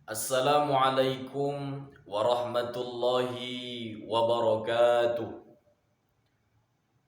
Assalamualaikum warahmatullahi wabarakatuh.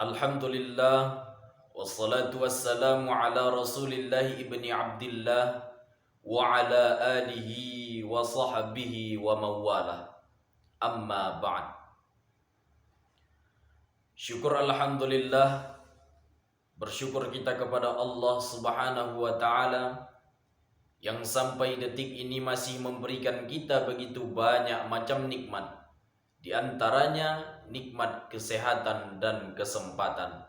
Alhamdulillah wassalatu wassalamu ala Rasulillah ibni Abdillah wa ala alihi wa sahbihi wa mawalah. Amma ba'd. Syukur alhamdulillah, bersyukur kita kepada Allah Subhanahu wa taala yang sampai detik ini masih memberikan kita begitu banyak macam nikmat. Di antaranya nikmat kesehatan dan kesempatan.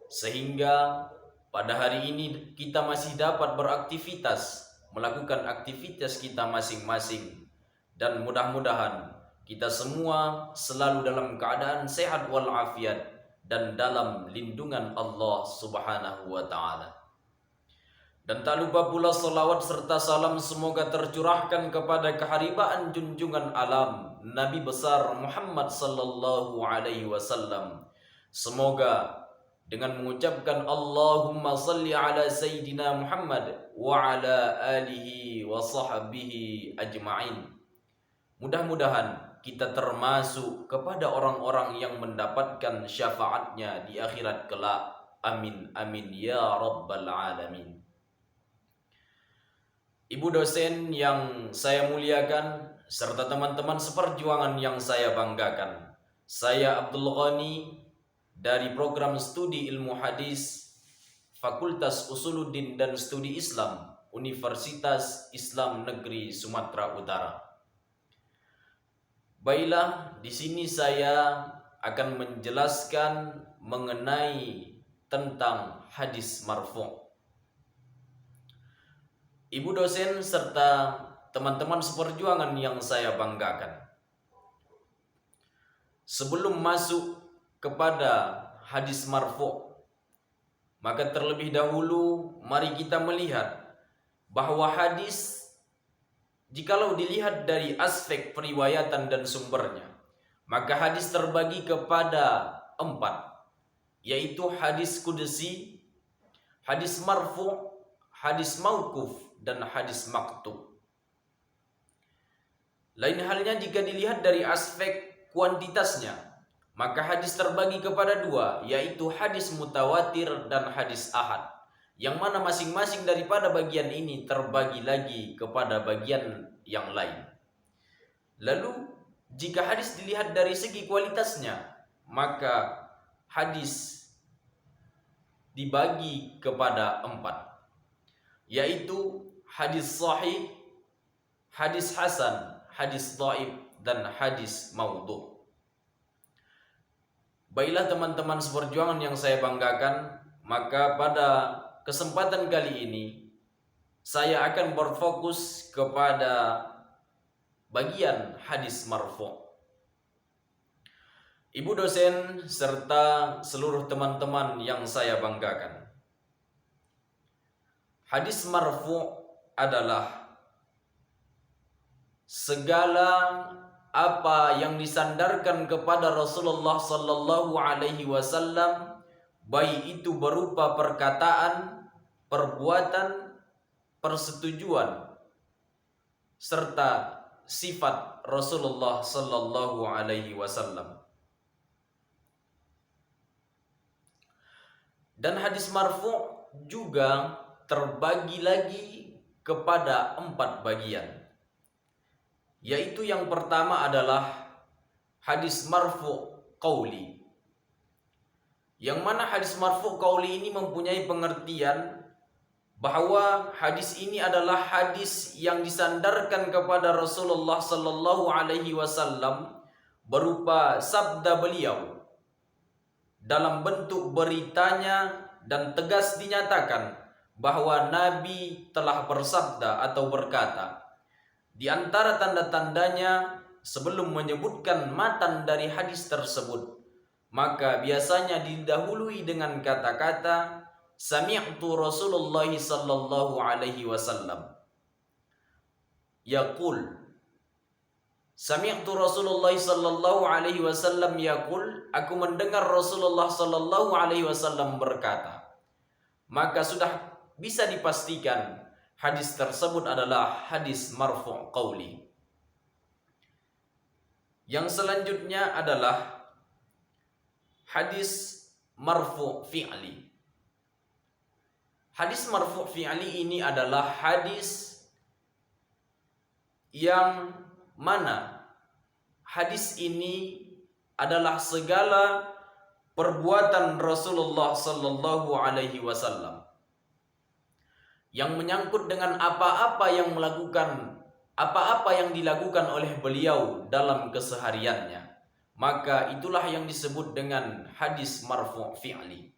Sehingga pada hari ini kita masih dapat beraktivitas, melakukan aktivitas kita masing-masing. Dan mudah-mudahan kita semua selalu dalam keadaan sehat walafiat dan dalam lindungan Allah Subhanahu wa taala. Dan tak lupa pula salawat serta salam semoga tercurahkan kepada keharibaan junjungan alam Nabi besar Muhammad sallallahu alaihi wasallam. Semoga dengan mengucapkan Allahumma salli ala Sayyidina Muhammad wa ala alihi wa sahbihi ajma'in, mudah-mudahan kita termasuk kepada orang-orang yang mendapatkan syafaatnya di akhirat kelak. Amin amin ya rabbal alamin. Ibu dosen yang saya muliakan, serta teman-teman seperjuangan yang saya banggakan. Saya Abdul Ghani dari program studi ilmu hadis Fakultas Usuluddin dan Studi Islam Universitas Islam Negeri Sumatera Utara. Baiklah, di sini saya akan menjelaskan mengenai tentang hadis marfu'. Ibu dosen serta teman-teman seperjuangan yang saya banggakan, sebelum masuk kepada hadis marfu', maka terlebih dahulu mari kita melihat bahwa hadis, jikalau dilihat dari aspek periwayatan dan sumbernya, maka hadis terbagi kepada 4, yaitu hadis qudsi, hadis marfu', hadis mauquf, dan hadis maktub. Lain halnya jika dilihat dari aspek kuantitasnya, maka hadis terbagi kepada 2, yaitu hadis mutawatir dan hadis ahad, yang mana masing-masing daripada bagian ini terbagi lagi kepada bagian yang lain. Lalu jika hadis dilihat dari segi kualitasnya, maka hadis dibagi kepada 4, yaitu hadis sahih, hadis hasan, hadis dhaif, dan hadis maudhu'. Baiklah teman-teman seperjuangan yang saya banggakan, maka pada kesempatan kali ini saya akan berfokus kepada bagian hadis marfu'. Ibu dosen serta seluruh teman-teman yang saya banggakan, hadis marfu' adalah segala apa yang disandarkan kepada Rasulullah sallallahu alaihi wasallam, baik itu berupa perkataan, perbuatan, persetujuan, serta sifat Rasulullah sallallahu alaihi wasallam. Dan hadis marfu' juga terbagi lagi kepada 4 bagian, yaitu yang pertama adalah hadis marfu' qauli, yang mana hadis marfu' qauli ini mempunyai pengertian bahwa hadis ini adalah hadis yang disandarkan kepada Rasulullah sallallahu alaihi wasallam berupa sabda beliau dalam bentuk beritanya, dan tegas dinyatakan bahwa Nabi telah bersabda atau berkata. Di antara tanda-tandanya, sebelum menyebutkan matan dari hadis tersebut, maka biasanya didahului dengan kata-kata sami'tu Rasulullah sallallahu alaihi wasallam yaqul. Sami'tu Rasulullah sallallahu alaihi wasallam yaqul, aku mendengar Rasulullah sallallahu alaihi wasallam berkata. Maka sudah bisa dipastikan hadis tersebut adalah hadis marfu' qauli. Yang selanjutnya adalah hadis marfu' fi'li. Hadis marfu' fi'li ini adalah hadis yang mana hadis ini adalah segala perbuatan Rasulullah sallallahu alaihi wasallam yang menyangkut dengan apa-apa yang dilakukan oleh beliau dalam kesehariannya, maka itulah yang disebut dengan hadis marfu' fi'li.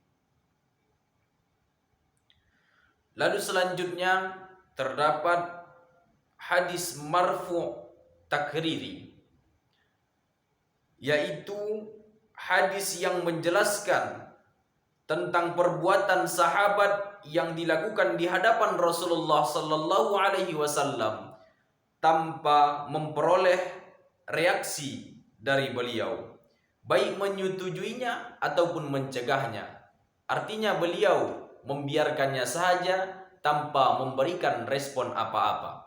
Lalu selanjutnya terdapat hadis marfu' takriri, yaitu hadis yang menjelaskan tentang perbuatan sahabat yang dilakukan di hadapan Rasulullah sallallahu alaihi wasallam tanpa memperoleh reaksi dari beliau, baik menyetujuinya ataupun mencegahnya. Artinya beliau membiarkannya saja tanpa memberikan respon apa-apa.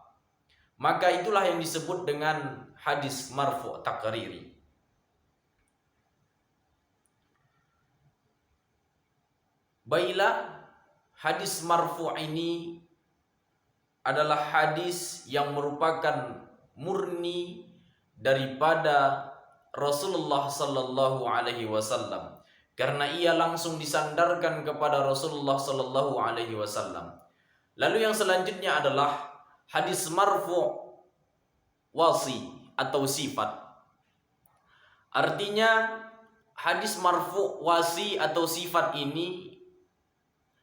Maka itulah yang disebut dengan hadis marfu' takriri. Baiklah, hadis marfu' ini adalah hadis yang merupakan murni daripada Rasulullah sallallahu alaihi wasallam, karena ia langsung disandarkan kepada Rasulullah sallallahu alaihi wasallam. Lalu yang selanjutnya adalah hadis marfu' wasi atau sifat. Artinya hadis marfu' wasi atau sifat ini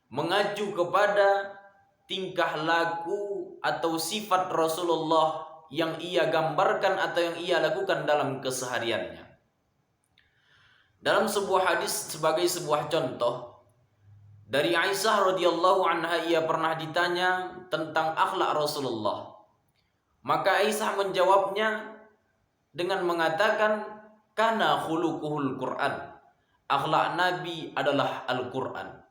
mengacu kepada tingkah laku atau sifat Rasulullah yang ia gambarkan atau yang ia lakukan dalam kesehariannya. Dalam sebuah hadis sebagai sebuah contoh, dari Aisyah radhiyallahu anha, ia pernah ditanya tentang akhlak Rasulullah. Maka Aisyah menjawabnya dengan mengatakan, kana khuluquhul Quran. Akhlak Nabi adalah Al-Quran.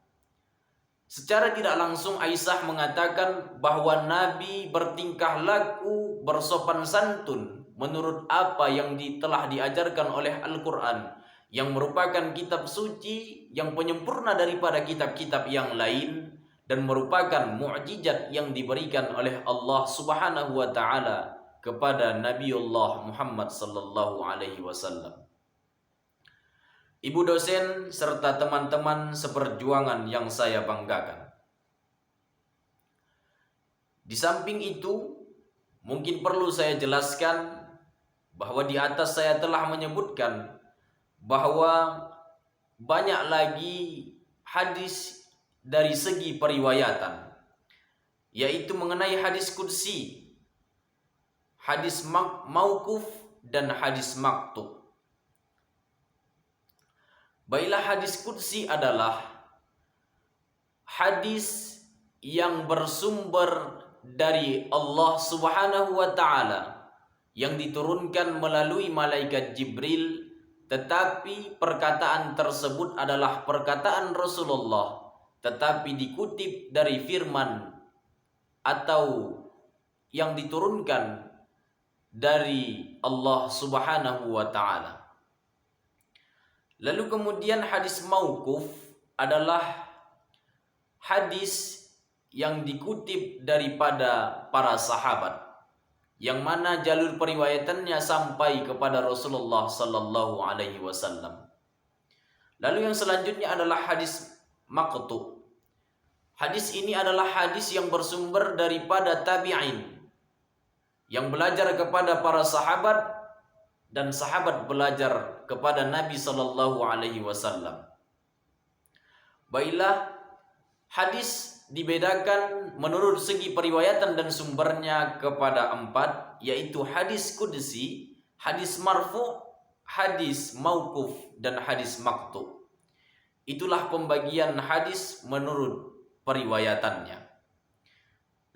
Secara tidak langsung Aisyah mengatakan bahwa Nabi bertingkah laku bersopan santun menurut apa yang telah diajarkan oleh Al-Quran, yang merupakan kitab suci yang penyempurna daripada kitab-kitab yang lain dan merupakan mukjizat yang diberikan oleh Allah Subhanahu wa taala kepada Nabiullah Muhammad sallallahu alaihi wasallam. Ibu dosen serta teman-teman seperjuangan yang saya banggakan. Di samping itu, mungkin perlu saya jelaskan bahwa di atas saya telah menyebutkan bahwa banyak lagi hadis dari segi periwayatan, yaitu mengenai hadis qudsi, hadis mauquf dan hadis maktub. Baiklah, hadis qudsi adalah hadis yang bersumber dari Allah Subhanahu wa taala yang diturunkan melalui malaikat Jibril, tetapi perkataan tersebut adalah perkataan Rasulullah, tetapi dikutip dari firman atau yang diturunkan dari Allah Subhanahu wa taala. Lalu kemudian hadis mauquf adalah hadis yang dikutip daripada para sahabat, yang mana jalur periwayatannya sampai kepada Rasulullah sallallahu alaihi wasallam. Lalu yang selanjutnya adalah hadis maqtu. Hadis ini adalah hadis yang bersumber daripada tabi'in yang belajar kepada para sahabat dan sahabat belajar kepada Nabi sallallahu alaihi wasallam. Baiklah, hadis dibedakan menurut segi periwayatan dan sumbernya kepada 4, yaitu hadis qudsi, hadis marfu', hadis mauquf dan hadis maqtu. Itulah pembagian hadis menurut periwayatannya.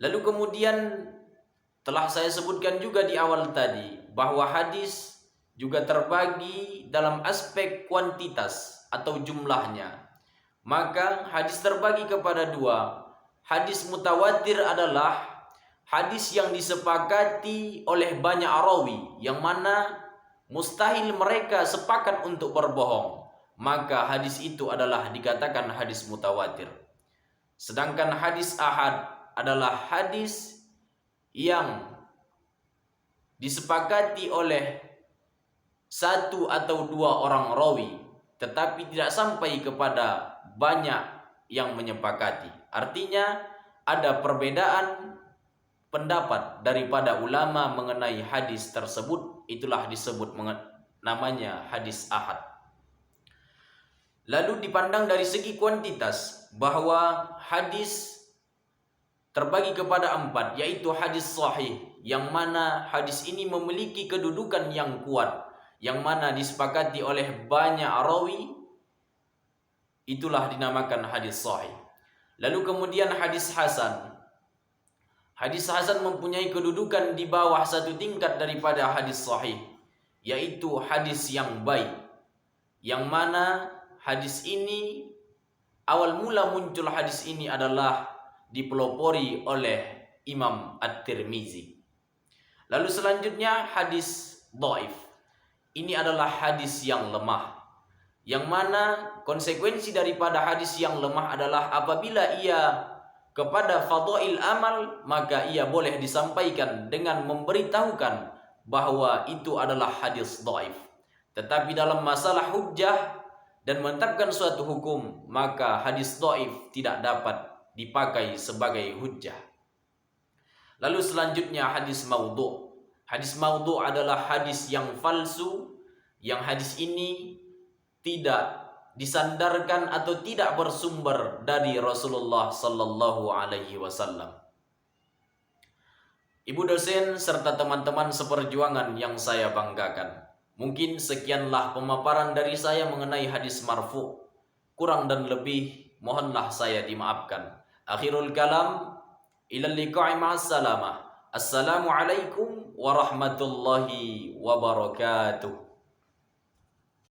Lalu kemudian telah saya sebutkan juga di awal tadi bahwa hadis juga terbagi dalam aspek kuantitas atau jumlahnya. Maka hadis terbagi kepada 2. Hadis mutawatir adalah hadis yang disepakati oleh banyak rawi, yang mana mustahil mereka sepakat untuk berbohong, maka hadis itu adalah dikatakan hadis mutawatir. Sedangkan hadis ahad adalah hadis yang disepakati oleh satu atau dua orang rawi, tetapi tidak sampai kepada banyak yang menyepakati. Artinya ada perbedaan pendapat daripada ulama mengenai hadis tersebut, itulah disebut namanya hadis ahad. Lalu dipandang dari segi kuantitas, bahwa hadis terbagi kepada 4, yaitu hadis sahih, yang mana hadis ini memiliki kedudukan yang kuat, yang mana disepakati oleh banyak rawi, itulah dinamakan hadis sahih. Lalu kemudian hadis hasan. Hadis hasan mempunyai kedudukan di bawah satu tingkat daripada hadis sahih, yaitu hadis yang baik, yang mana hadis ini, awal mula muncul hadis ini adalah dipelopori oleh Imam At-Tirmizi. Lalu selanjutnya hadis dhaif. Ini adalah hadis yang lemah, yang mana konsekuensi daripada hadis yang lemah adalah apabila ia kepada fadhail amal, maka ia boleh disampaikan dengan memberitahukan bahwa itu adalah hadis dhaif. Tetapi dalam masalah hujjah dan menetapkan suatu hukum, maka hadis dhaif tidak dapat dipakai sebagai hujjah. Lalu selanjutnya hadis maudhu'. Hadis maudhu' adalah hadis yang palsu, yang hadis ini tidak disandarkan atau tidak bersumber dari Rasulullah sallallahu alaihi wasallam. Ibu dosen serta teman-teman seperjuangan yang saya banggakan, mungkin sekianlah pemaparan dari saya mengenai hadis marfu'. Kurang dan lebih mohonlah saya dimaafkan. Akhirul kalam, ilal liqa'i ma'as salamah. Assalamualaikum warahmatullahi wabarakatuh.